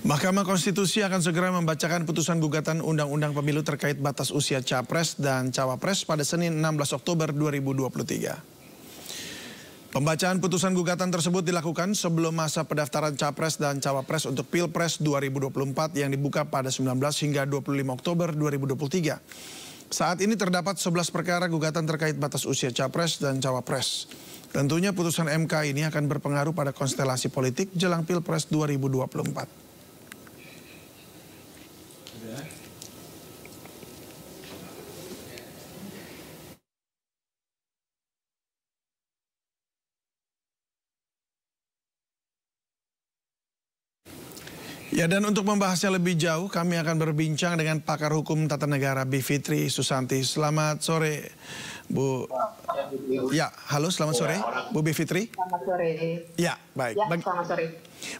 Mahkamah Konstitusi akan segera membacakan putusan gugatan Undang-Undang Pemilu terkait batas usia Capres dan Cawapres pada Senin 16 Oktober 2023. Pembacaan putusan gugatan tersebut dilakukan sebelum masa pendaftaran Capres dan Cawapres untuk Pilpres 2024 yang dibuka pada 19 hingga 25 Oktober 2023. Saat ini terdapat 11 perkara gugatan terkait batas usia Capres dan Cawapres. Tentunya putusan MK ini akan berpengaruh pada konstelasi politik jelang Pilpres 2024. Ya, dan untuk membahasnya lebih jauh, kami akan berbincang dengan pakar hukum tata negara Bivitri Susanti. Selamat sore, Bu. Ya, halo, selamat sore, Bu Bivitri. Selamat sore. Ya, baik. Ya, selamat sore.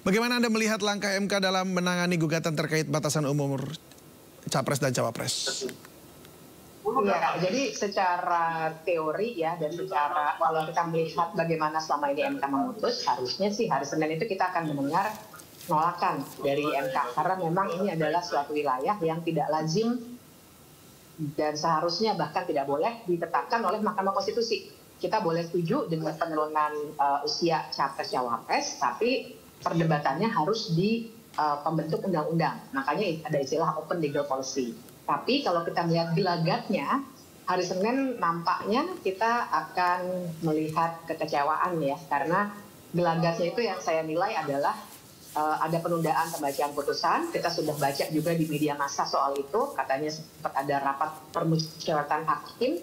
Bagaimana Anda melihat langkah MK dalam menangani gugatan terkait batasan umur Capres dan Cawapres? Ya, jadi secara teori ya, dan secara kalau kita melihat bagaimana selama ini MK memutus, harusnya sih hari Senin itu kita akan mendengar penolakan dari MK, karena memang ini adalah suatu wilayah yang tidak lazim dan seharusnya bahkan tidak boleh ditetapkan oleh Mahkamah Konstitusi. Kita boleh setuju dengan penurunan usia Capres Cawapres, tapi perdebatannya harus di pembentuk undang-undang. Makanya ada istilah open legal policy. Tapi kalau kita melihat gelagatnya, hari Senin nampaknya kita akan melihat kekecewaan ya, karena gelagatnya itu yang saya nilai adalah ada penundaan pembacaan putusan. Kita sudah baca juga di media massa soal itu, katanya sempat ada rapat permusyawaratan hakim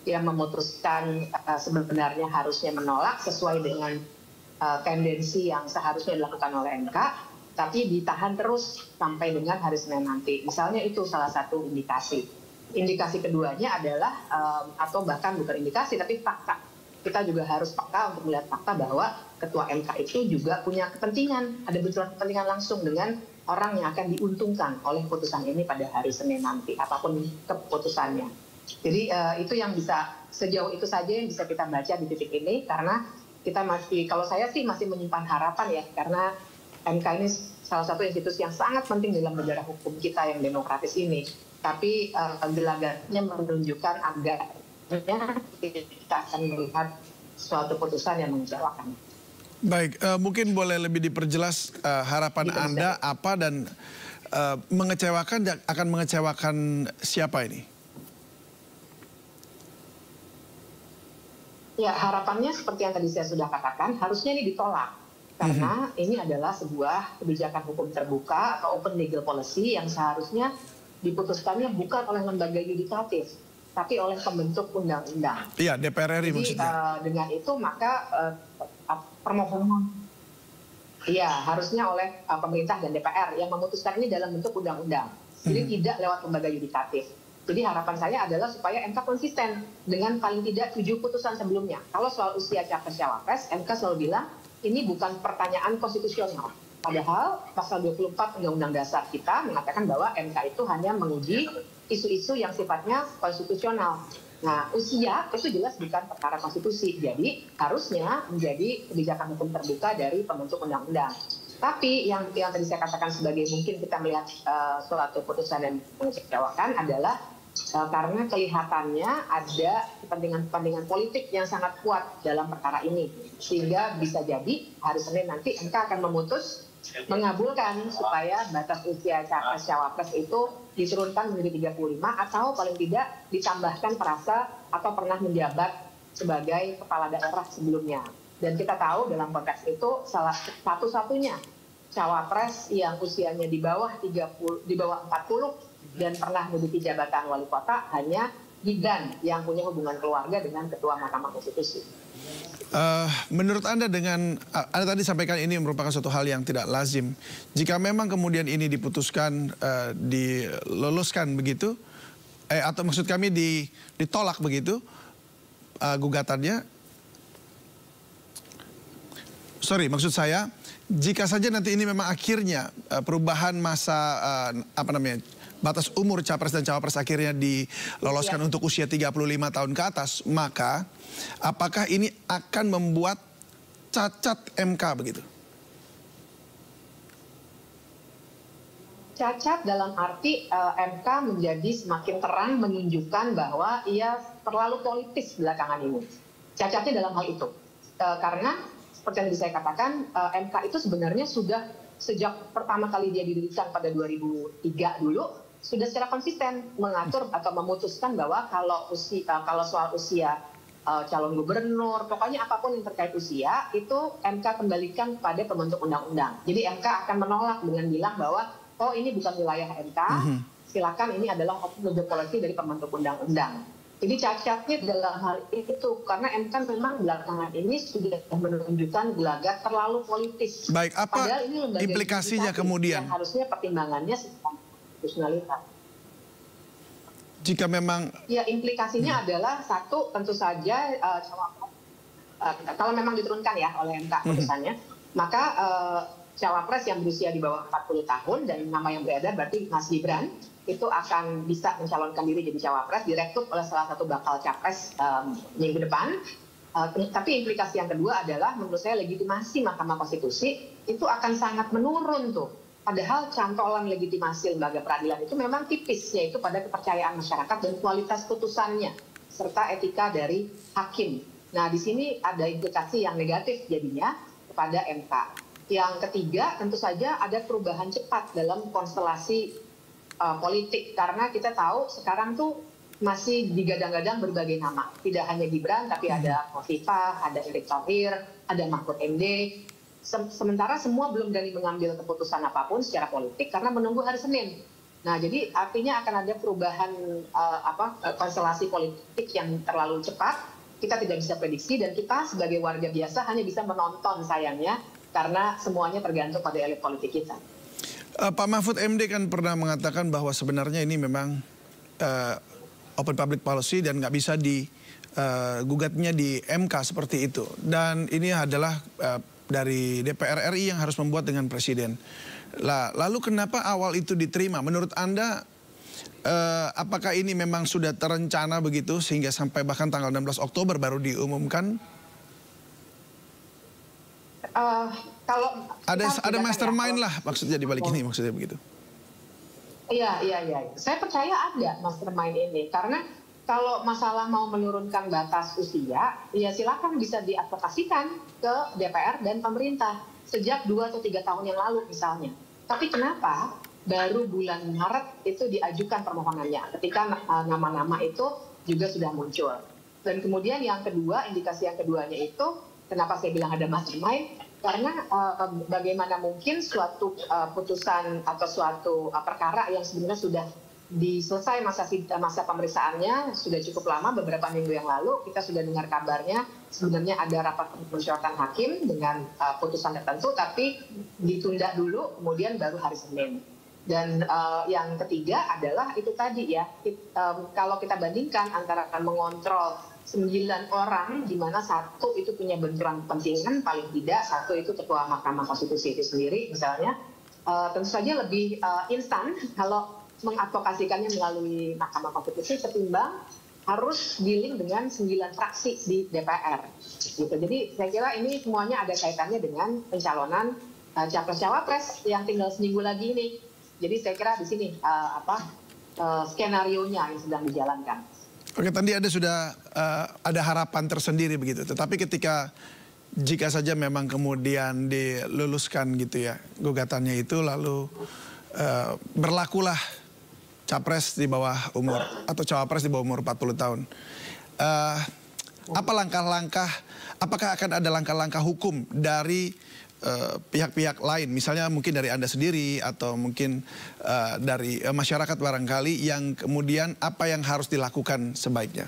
yang memutuskan sebenarnya harusnya menolak sesuai dengan tendensi yang seharusnya dilakukan oleh MK, tapi ditahan terus sampai dengan hari Senin nanti. Misalnya itu salah satu indikasi. Indikasi keduanya adalah, atau bahkan bukan indikasi, tapi fakta. Kita juga harus fakta untuk melihat fakta bahwa Ketua MK itu juga punya kepentingan, ada benturan kepentingan langsung dengan orang yang akan diuntungkan oleh putusan ini pada hari Senin nanti, apapun keputusannya. Jadi itu yang bisa, sejauh itu saja yang bisa kita baca di titik ini, karena kita masih, kalau saya sih masih menyimpan harapan ya, karena MK ini salah satu institusi yang sangat penting dalam negara hukum kita yang demokratis ini. Tapi gelagatnya menunjukkan agaknya kita akan melihat suatu putusan yang mengecewakan. Baik, mungkin boleh lebih diperjelas harapan Anda apa dan mengecewakan, akan mengecewakan siapa ini? Ya, harapannya seperti yang tadi saya sudah katakan, harusnya ini ditolak. Karena ini adalah sebuah kebijakan hukum terbuka atau open legal policy yang seharusnya diputuskannya bukan oleh lembaga yudikatif, tapi oleh pembentuk undang-undang. Iya, DPR RI maksudnya. Dengan itu maka permohonan, iya harusnya oleh pemerintah dan DPR yang memutuskan ini dalam bentuk undang-undang. Jadi tidak lewat lembaga yudikatif. Jadi harapan saya adalah supaya MK konsisten dengan paling tidak 7 putusan sebelumnya. Kalau soal usia Capres Cawapres, MK selalu bilang ini bukan pertanyaan konstitusional. Padahal pasal 24 Undang-Undang Dasar kita mengatakan bahwa MK itu hanya menguji isu-isu yang sifatnya konstitusional. Nah, usia itu jelas bukan perkara konstitusi. Jadi harusnya menjadi kebijakan hukum terbuka dari pembentuk undang-undang. Tapi yang tadi saya katakan sebagai mungkin kita melihat suatu putusan yang mengecewakan adalah karena kelihatannya ada kepentingan politik yang sangat kuat dalam perkara ini. Sehingga bisa jadi hari Senin nanti MK akan memutus mengabulkan supaya batas usia Capres Cawapres itu diturunkan menjadi 35 atau paling tidak ditambahkan perasa atau pernah menjabat sebagai kepala daerah sebelumnya. Dan kita tahu dalam konteks itu salah satu-satunya Cawapres yang usianya di bawah 40 dan pernah menduduki jabatan wali kota hanya Gibran yang punya hubungan keluarga dengan Ketua Mahkamah Konstitusi. Menurut Anda dengan Anda tadi sampaikan ini merupakan suatu hal yang tidak lazim. Jika memang kemudian ini diputuskan diloloskan begitu, atau maksud kami ditolak begitu gugatannya. Sorry, maksud saya jika saja nanti ini memang akhirnya perubahan masa batas umur Capres dan Cawapres akhirnya diloloskan untuk usia 35 tahun ke atas, maka apakah ini akan membuat cacat MK begitu? Cacat dalam arti MK menjadi semakin terang menunjukkan bahwa ia terlalu politis belakangan ini. Cacatnya dalam hal itu. Karena seperti yang tadi saya katakan, MK itu sebenarnya sudah sejak pertama kali dia didirikan pada 2003 dulu, sudah secara konsisten mengatur atau memutuskan bahwa kalau soal usia calon gubernur, pokoknya apapun yang terkait usia, itu MK kembalikan pada pembentuk undang-undang. Jadi MK akan menolak dengan bilang bahwa oh ini bukan wilayah MK, silakan ini adalah metode policy dari pembentuk undang-undang. Jadi cacatnya dalam hal itu karena MK memang belakangan ini sudah menunjukkan gelagat terlalu politis. Baik, apa implikasinya kemudian? Yang harusnya pertimbangannya konstitusionalitas. Jika memang ya implikasinya adalah satu tentu saja kalau memang diturunkan ya oleh MK putusannya, maka cawapres yang berusia di bawah 40 tahun dan nama yang beredar berarti Mas Gibran itu akan bisa mencalonkan diri jadi cawapres, direkrut oleh salah satu bakal capres minggu depan. Tapi implikasi yang kedua adalah menurut saya legitimasi Mahkamah Konstitusi itu akan sangat menurun tuh. Padahal cantolan legitimasi lembaga peradilan itu memang tipis, yaitu pada kepercayaan masyarakat dan kualitas putusannya serta etika dari hakim. Nah di sini ada implikasi yang negatif jadinya kepada MK. Yang ketiga tentu saja ada perubahan cepat dalam konstelasi politik karena kita tahu sekarang tuh masih digadang-gadang berbagai nama, tidak hanya Gibran tapi ada Khofifah, ada Erick Thohir, ada Mahfud MD. Sementara semua belum berani mengambil keputusan apapun secara politik karena menunggu hari Senin. Nah jadi artinya akan ada perubahan konstelasi politik yang terlalu cepat, kita tidak bisa prediksi dan kita sebagai warga biasa hanya bisa menonton sayangnya karena semuanya tergantung pada elit politik kita. Pak Mahfud MD kan pernah mengatakan bahwa sebenarnya ini memang open public policy dan nggak bisa digugatnya di MK seperti itu. Dan ini adalah dari DPR RI yang harus membuat dengan Presiden. Lalu kenapa awal itu diterima? Menurut Anda apakah ini memang sudah terencana begitu sehingga sampai bahkan tanggal 16 Oktober baru diumumkan? Kalau ada mastermind lah maksudnya di balik ini, maksudnya begitu. Iya. Saya percaya ada mastermind ini karena kalau masalah mau menurunkan batas usia, ya silakan bisa diadvokasikan ke DPR dan pemerintah sejak 2 atau 3 tahun yang lalu misalnya. Tapi kenapa baru bulan Maret itu diajukan permohonannya ketika nama-nama itu juga sudah muncul. Dan kemudian yang kedua, indikasi yang keduanya itu, kenapa saya bilang ada mastermind? Karena bagaimana mungkin suatu putusan atau suatu perkara yang sebenarnya sudah diselesai masa pemeriksaannya sudah cukup lama, beberapa minggu yang lalu kita sudah dengar kabarnya sebenarnya ada rapat permusyawaratan hakim dengan putusan tertentu tapi ditunda dulu kemudian baru hari Senin. Dan yang ketiga adalah itu tadi ya, kalau kita bandingkan antara mengontrol 9 orang, di mana satu itu punya benturan kepentingan, paling tidak satu itu ketua Mahkamah Konstitusi itu sendiri misalnya, tentu saja lebih instan kalau mengadvokasikannya melalui Mahkamah Konstitusi ketimbang harus dealing dengan 9 fraksi di DPR. Gitu. Jadi saya kira ini semuanya ada kaitannya dengan pencalonan capres-cawapres yang tinggal seminggu lagi ini. Jadi saya kira di sini skenario-nya yang sedang dijalankan. Oke, tadi Anda sudah ada harapan tersendiri begitu. Tetapi jika saja memang kemudian diluluskan gitu ya gugatannya itu, lalu berlakulah capres di bawah umur atau cawapres di bawah umur 40 tahun. Apa langkah-langkah, apakah akan ada langkah-langkah hukum dari pihak-pihak lain, misalnya mungkin dari Anda sendiri atau mungkin dari masyarakat barangkali yang kemudian apa yang harus dilakukan sebaiknya?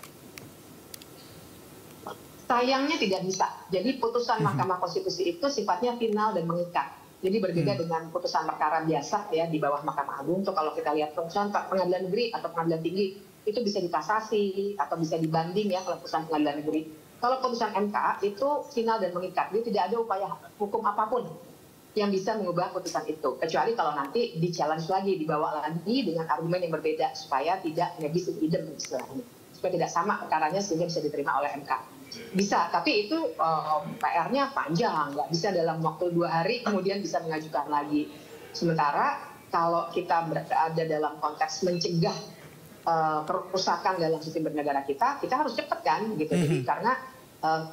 Sayangnya tidak bisa. Jadi putusan Mahkamah Konstitusi itu sifatnya final dan mengikat. Jadi berbeda dengan putusan perkara biasa ya di bawah Mahkamah Agung. Tuh kalau kita lihat putusan pengadilan negeri atau pengadilan tinggi itu bisa dikasasi atau bisa dibanding ya kalau putusan pengadilan negeri. Kalau putusan MK itu final dan mengikat, jadi tidak ada upaya hukum apapun yang bisa mengubah putusan itu. Kecuali kalau nanti di-challenge lagi, dibawa lagi dengan argumen yang berbeda supaya tidak nebis in idem istilahnya. Supaya tidak sama perkaranya sehingga bisa diterima oleh MK. Bisa, tapi itu PR-nya panjang, nggak bisa dalam waktu 2 hari kemudian bisa mengajukan lagi. Sementara kalau kita berada dalam konteks mencegah kerusakan dalam sistem bernegara kita harus cepat kan gitu. Jadi karena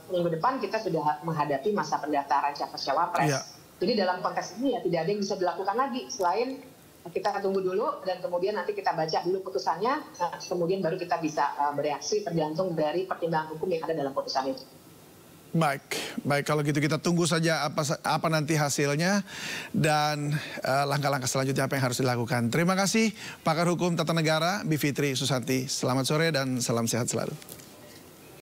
minggu depan kita sudah menghadapi masa pendaftaran capres-cawapres. Iya. Jadi dalam konteks ini ya tidak ada yang bisa dilakukan lagi selain kita tunggu dulu dan kemudian nanti kita baca dulu putusannya, kemudian baru kita bisa bereaksi tergantung dari pertimbangan hukum yang ada dalam putusan itu. Baik kalau gitu kita tunggu saja apa nanti hasilnya dan langkah-langkah selanjutnya apa yang harus dilakukan. Terima kasih pakar hukum tata negara Bivitri Susanti. Selamat sore dan salam sehat selalu.